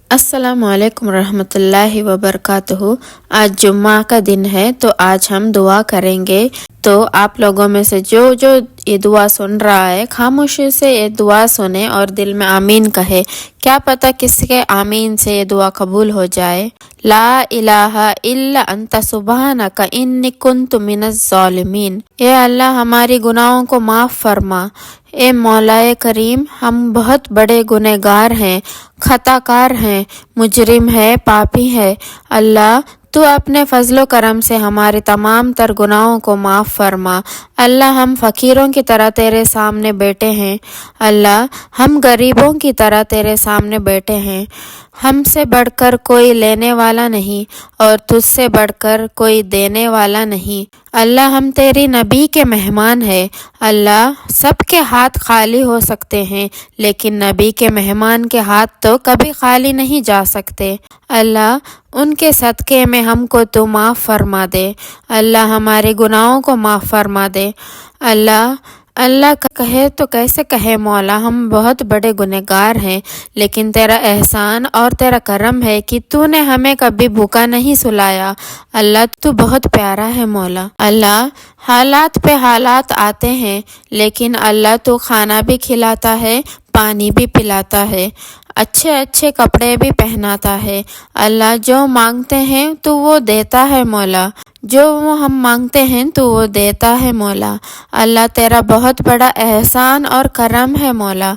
السلام علیکم ورحمۃ اللہ وبرکاتہ۔ آج جمعہ کا دن ہے تو آج ہم دعا کریں گے۔ تو آپ لوگوں میں سے جو یہ دعا سن رہا ہے خاموشی سے یہ دعا سنے اور دل میں آمین کہے۔ کیا پتہ کس کے آمین سے یہ دعا قبول ہو جائے۔ لا الہ الا انت سبحانک انی کنت من الظالمین۔ اے اللہ ہماری گناہوں کو معاف فرما۔ اے مولا کریم، ہم بہت بڑے گنہگار ہیں، خطا کار ہیں، مجرم ہیں، پاپی ہیں۔ اللہ تو اپنے فضل و کرم سے ہمارے تمام تر گناہوں کو معاف فرما۔ اللہ ہم فقیروں کی طرح تیرے سامنے بیٹھے ہیں۔ اللہ ہم غریبوں کی طرح تیرے سامنے بیٹھے ہیں۔ ہم سے بڑھ کر کوئی لینے والا نہیں اور تجھ سے بڑھ کر کوئی دینے والا نہیں۔ اللہ ہم تیری نبی کے مہمان ہیں۔ اللہ سب کے ہاتھ خالی ہو سکتے ہیں لیکن نبی کے مہمان کے ہاتھ تو کبھی خالی نہیں جا سکتے۔ اللہ ان کے صدقے میں ہم کو تو معاف فرما دے۔ اللہ ہمارے گناہوں کو معاف فرما دے۔ اللہ کہے تو کیسے کہے مولا، ہم بہت بڑے گنہگار ہیں لیکن تیرا احسان اور تیرا کرم ہے کہ تو نے ہمیں کبھی بھوکا نہیں سلایا۔ اللہ تو بہت پیارا ہے مولا۔ اللہ حالات پہ حالات آتے ہیں لیکن اللہ تو کھانا بھی کھلاتا ہے، پانی بھی پلاتا ہے، اچھے اچھے کپڑے بھی پہناتا ہے۔ اللہ جو مانگتے ہیں تو وہ دیتا ہے مولا، جو ہم مانگتے ہیں تو وہ دیتا ہے مولا۔ اللہ تیرا بہت بڑا احسان اور کرم ہے مولا،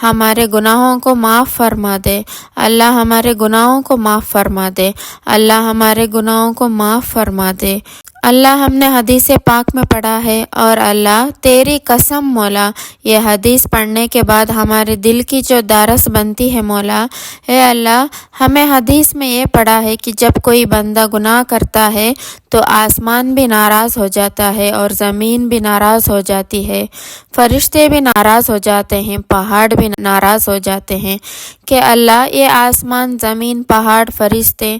ہمارے گناہوں کو معاف فرما دے۔ اللہ ہمارے گناہوں کو معاف فرما دے۔ اللہ ہمارے گناہوں کو معاف فرما دے۔ اللہ ہم نے حدیث پاک میں پڑھا ہے اور اللہ تیری قسم مولا یہ حدیث پڑھنے کے بعد ہمارے دل کی جو دارس بنتی ہے مولا، اے اللہ ہمیں حدیث میں یہ پڑھا ہے کہ جب کوئی بندہ گناہ کرتا ہے تو آسمان بھی ناراض ہو جاتا ہے اور زمین بھی ناراض ہو جاتی ہے، فرشتے بھی ناراض ہو جاتے ہیں، پہاڑ بھی ناراض ہو جاتے ہیں کہ اللہ یہ آسمان، زمین، پہاڑ، فرشتے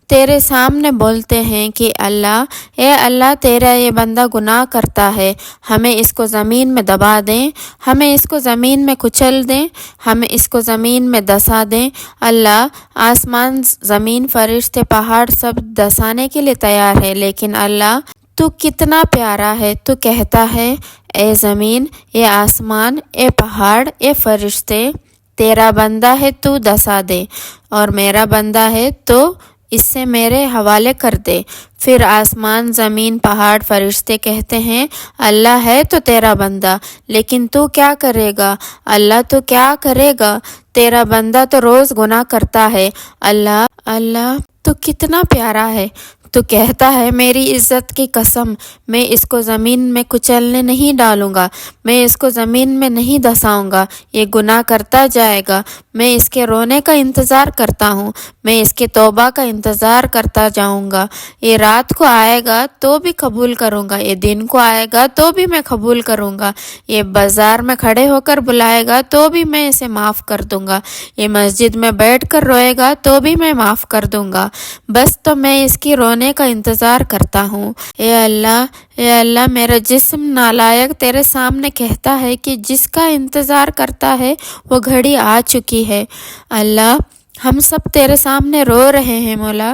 تیرے سامنے بولتے ہیں کہ اللہ اے اللہ تیرا یہ بندہ گناہ کرتا ہے، ہمیں اس کو زمین میں دبا دیں، ہمیں اس کو زمین میں کچل دیں، ہمیں اس کو زمین میں دسا دیں۔ اللہ آسمان، زمین، فرشتے، پہاڑ سب دسانے کے لیے تیار ہے لیکن اللہ تو کتنا پیارا ہے، تو کہتا ہے اے زمین، اے آسمان، اے پہاڑ، اے فرشتے، تیرا بندہ ہے تو دسا دے اور میرا بندہ ہے تو اس سے میرے حوالے کر دے۔ پھر آسمان، زمین، پہاڑ، فرشتے کہتے ہیں اللہ ہے تو تیرا بندہ، لیکن تو کیا کرے گا؟ اللہ تو کیا کرے گا؟ تیرا بندہ تو روز گناہ کرتا ہے۔ اللہ تو کتنا پیارا ہے، تو کہتا ہے میری عزت کی قسم میں اس کو زمین میں کچلنے نہیں ڈالوں گا، میں اس کو زمین میں نہیں دساؤں گا، یہ گناہ کرتا جائے گا، میں اس کے رونے کا انتظار کرتا ہوں، میں اس کے توبہ کا انتظار کرتا جاؤں گا۔ یہ رات کو آئے گا تو بھی قبول کروں گا، یہ دن کو آئے گا تو بھی میں قبول کروں گا، یہ بازار میں کھڑے ہو کر بلائے گا تو بھی میں اسے معاف کر دوں گا، یہ مسجد میں بیٹھ کر روئے گا تو بھی میں معاف کر دوں گا، بس تو میں اس کی رونے کا انتظار کرتا ہوں۔ اے اللہ میرا جسم نالائق تیرے سامنے کہتا ہے کہ جس کا انتظار کرتا ہے وہ گھڑی آ چکی ہے۔ اللہ ہم سب تیرے سامنے رو رہے ہیں مولا،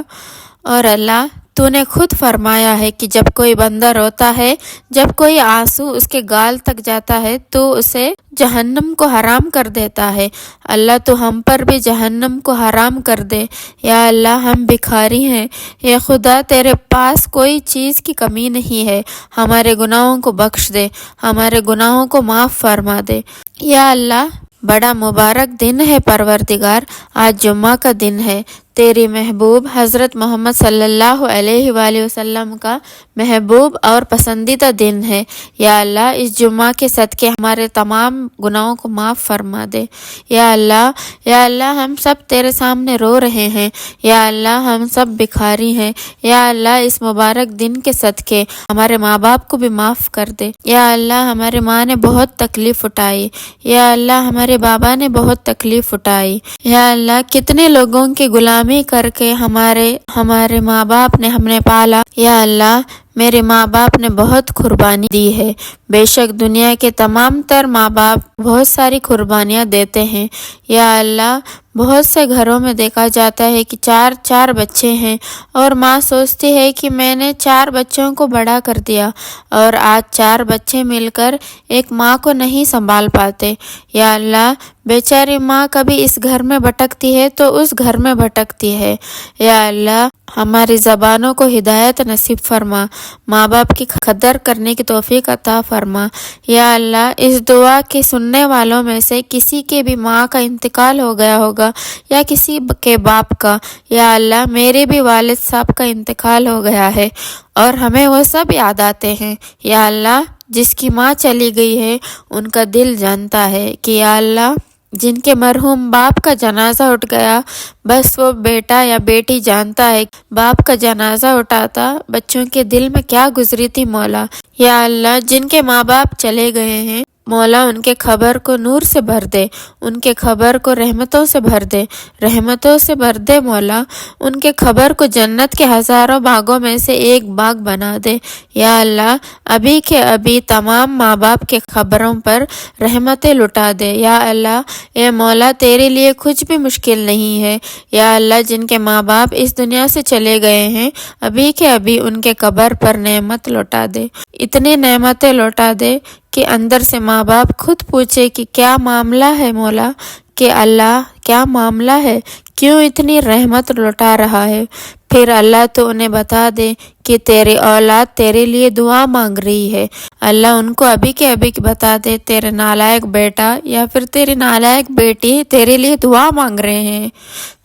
اور اللہ تو نے خود فرمایا ہے کہ جب کوئی بندہ روتا ہے، جب کوئی آنسو اس کے گال تک جاتا ہے تو اسے جہنم کو حرام کر دیتا ہے۔ اللہ تو ہم پر بھی جہنم کو حرام کر دے۔ یا اللہ ہم بھکاری ہیں، یا خدا تیرے پاس کوئی چیز کی کمی نہیں ہے، ہمارے گناہوں کو بخش دے، ہمارے گناہوں کو معاف فرما دے۔ یا اللہ بڑا مبارک دن ہے پروردگار، آج جمعہ کا دن ہے، تیری محبوب حضرت محمد صلی اللہ علیہ وآلہ وسلم کا محبوب اور پسندیدہ دن ہے۔ یا اللہ اس جمعہ کے صدقے ہمارے تمام گناہوں کو معاف فرما دے۔ یا اللہ ہم سب تیرے سامنے رو رہے ہیں، یا اللہ ہم سب بھکاری ہیں، یا اللہ اس مبارک دن کے صدقے ہمارے ماں باپ کو بھی معاف کر دے۔ یا اللہ ہمارے ماں نے بہت تکلیف اٹھائی، یا اللہ ہمارے بابا نے بہت تکلیف اٹھائی، یا اللہ کتنے لوگوں کی غلامی کر کے ہمارے ماں باپ نے ہمیں پالا۔ یا اللہ میرے ماں باپ نے بہت قربانی دی ہے، بے شک دنیا کے تمام تر ماں باپ بہت ساری قربانیاں دیتے ہیں۔ یا اللہ بہت سے گھروں میں دیکھا جاتا ہے کہ 4 بچے ہیں اور ماں سوچتی ہے کہ میں نے 4 بچوں کو بڑا کر دیا، اور آج 4 بچے مل کر ایک ماں کو نہیں سنبھال پاتے۔ یا اللہ، بیچاری ماں کبھی اس گھر میں بھٹکتی ہے تو اس گھر میں بھٹکتی ہے۔ یا اللہ، ہماری زبانوں کو ہدایت نصیب فرما، ماں باپ کی قدر کرنے کی توفیق عطا فرما۔ یا اللہ، اس دعا کے سننے والوں میں سے کسی کے بھی ماں کا انتقال ہو گیا ہوگا یا کسی کے باپ کا، یا اللہ میرے بھی والد صاحب کا انتقال ہو گیا ہے اور ہمیں وہ سب یاد آتے ہیں۔ یا اللہ، جس کی ماں چلی گئی ہے ان کا دل جانتا ہے کہ یا اللہ، جن کے مرحوم باپ کا جنازہ اٹھ گیا، بس وہ بیٹا یا بیٹی جانتا ہے باپ کا جنازہ اٹھاتا بچوں کے دل میں کیا گزری تھی مولا۔ یا اللہ، جن کے ماں باپ چلے گئے ہیں مولا، ان کے قبر کو نور سے بھر دے، ان کے قبر کو رحمتوں سے بھر دے، رحمتوں سے بھر دے مولا، ان کے قبر کو جنت کے ہزاروں باغوں میں سے ایک باغ بنا دے۔ یا اللہ، ابھی کے ابھی تمام ماں باپ کے قبروں پر رحمتیں لٹا دے۔ یا اللہ، اے مولا، تیرے لیے کچھ بھی مشکل نہیں ہے۔ یا اللہ، جن کے ماں باپ اس دنیا سے چلے گئے ہیں، ابھی کے ابھی ان کے قبر پر نعمت لوٹا دے، اتنی نعمتیں لوٹا دے کہ اندر سے ماں باپ خود پوچھے کہ کیا معاملہ ہے مولا، کہ اللہ کیا معاملہ ہے، کیوں اتنی رحمت لوٹا رہا ہے؟ پھر اللہ تو انہیں بتا دے کہ تیری اولاد تیرے لیے دعا مانگ رہی ہے۔ اللہ ان کو ابھی کے ابھی بتا دے، تیرے نالائق بیٹا یا پھر تیری نالائق بیٹی تیرے لیے دعا مانگ رہے ہیں،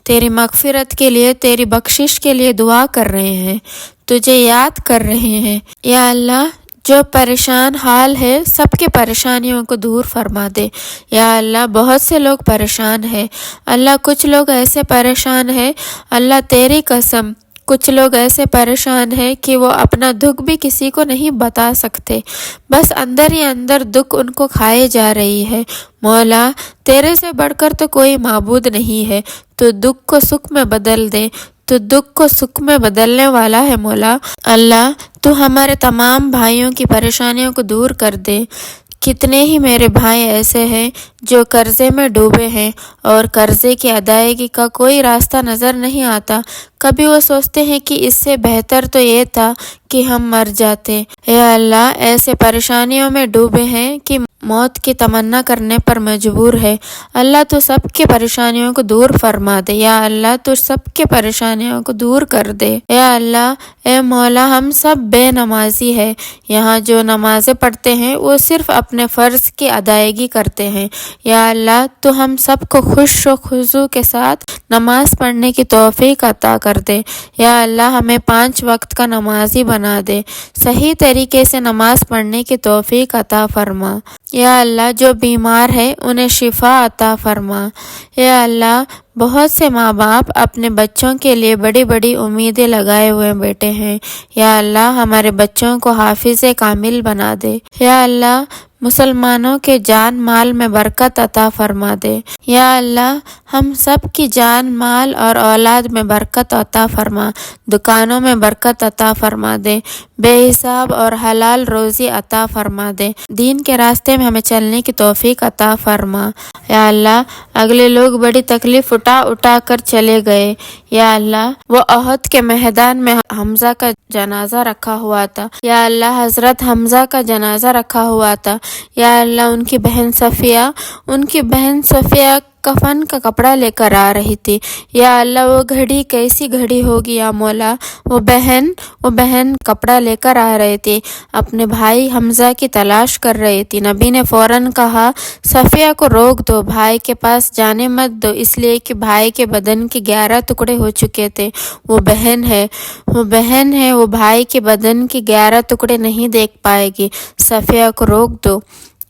تیری مغفرت کے لیے، تیری بخشش کے لیے دعا کر رہے ہیں، تجھے یاد کر رہے ہیں۔ یا اللہ، جو پریشان حال ہے سب کے پریشانیوں کو دور فرما دے۔ یا اللہ، بہت سے لوگ پریشان ہیں اللہ، کچھ لوگ ایسے پریشان ہیں اللہ، تیری قسم کچھ لوگ ایسے پریشان ہیں کہ وہ اپنا دکھ بھی کسی کو نہیں بتا سکتے، بس اندر ہی اندر دکھ ان کو کھائے جا رہی ہے۔ مولا، تیرے سے بڑھ کر تو کوئی معبود نہیں ہے، تو دکھ کو سکھ میں بدل دے، تو دکھ کو سکھ میں بدلنے والا ہے مولا۔ اللہ، تو ہمارے تمام بھائیوں کی پریشانیوں کو دور کر دے۔ کتنے ہی میرے بھائی ایسے ہیں جو قرضے میں ڈوبے ہیں اور قرضے کی ادائیگی کا کوئی راستہ نظر نہیں آتا، کبھی وہ سوچتے ہیں کہ اس سے بہتر تو یہ تھا کہ ہم مر جاتے۔ اے اللہ، ایسے پریشانیوں میں ڈوبے ہیں کہ موت کی تمنا کرنے پر مجبور ہے۔ اللہ، تو سب کی پریشانیوں کو دور فرما دے۔ یا اللہ، تو سب کی پریشانیوں کو دور کر دے۔ یا اللہ، اے مولا، ہم سب بے نمازی ہیں، یہاں جو نمازیں پڑھتے ہیں وہ صرف اپنے فرض کی ادائیگی کرتے ہیں۔ یا اللہ، تو ہم سب کو خوش و خضوع کے ساتھ نماز پڑھنے کی توفیق عطا کر دے۔ یا اللہ، ہمیں 5 وقت کا نمازی بنا دے، صحیح طریقے سے نماز پڑھنے کی توفیق عطا فرما۔ یا اللہ، جو بیمار ہے انہیں شفا عطا فرما۔ یا اللہ، بہت سے ماں باپ اپنے بچوں کے لیے بڑی بڑی امیدیں لگائے ہوئے بیٹھے ہیں۔ یا اللہ، ہمارے بچوں کو حافظ کامل بنا دے۔ یا اللہ، مسلمانوں کے جان مال میں برکت عطا فرما دے۔ یا اللہ، ہم سب کی جان مال اور اولاد میں برکت عطا فرما، دکانوں میں برکت عطا فرما دے، بے حساب اور حلال روزی عطا فرما دے، دین کے راستے میں ہمیں چلنے کی توفیق عطا فرما۔ یا اللہ، اگلے لوگ بڑی تکلیف اٹھا کر چلے گئے۔ یا اللہ، وہ احد کے میدان میں حمزہ کا جنازہ رکھا ہوا تھا۔ یا اللہ، حضرت حمزہ کا جنازہ رکھا ہوا تھا۔ یا اللہ، ان کی بہن صفیہ کفن کا کپڑا لے کر آ رہی تھی۔ یا اللہ، وہ گھڑی کیسی گھڑی ہوگی یا مولا، وہ بہن کپڑا لے کر آ رہی تھی، اپنے بھائی حمزہ کی تلاش کر رہی تھی۔ نبی نے فوراً کہا، صفیہ کو روک دو، بھائی کے پاس جانے مت دو، اس لیے کہ بھائی کے بدن کے 11 ٹکڑے ہو چکے تھے۔ وہ بہن ہے، وہ بھائی کے بدن کے 11 ٹکڑے نہیں دیکھ پائے گی، صفیہ کو روک دو۔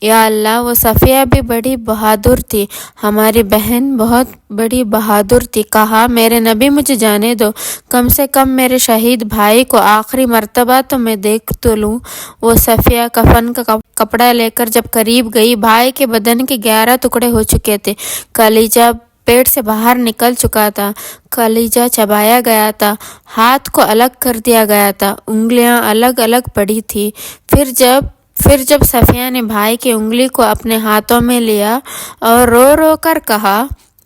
یا اللہ، وہ صفیہ بھی بڑی بہادر تھی، ہماری بہن بہت بڑی بہادر تھی۔ کہا، میرے نبی مجھے جانے دو، کم سے کم میرے شہید بھائی کو آخری مرتبہ تو میں دیکھ تو لوں۔ وہ صفیہ کفن کا کپڑا لے کر جب قریب گئی، بھائی کے بدن کے 11 ٹکڑے ہو چکے تھے، کلیجہ پیٹ سے باہر نکل چکا تھا، کلیجہ چبایا گیا تھا، ہاتھ کو الگ کر دیا گیا تھا، انگلیاں الگ الگ پڑی تھی۔ پھر جب صفیہ نے بھائی کی انگلی کو اپنے ہاتھوں میں لیا اور رو رو کر کہا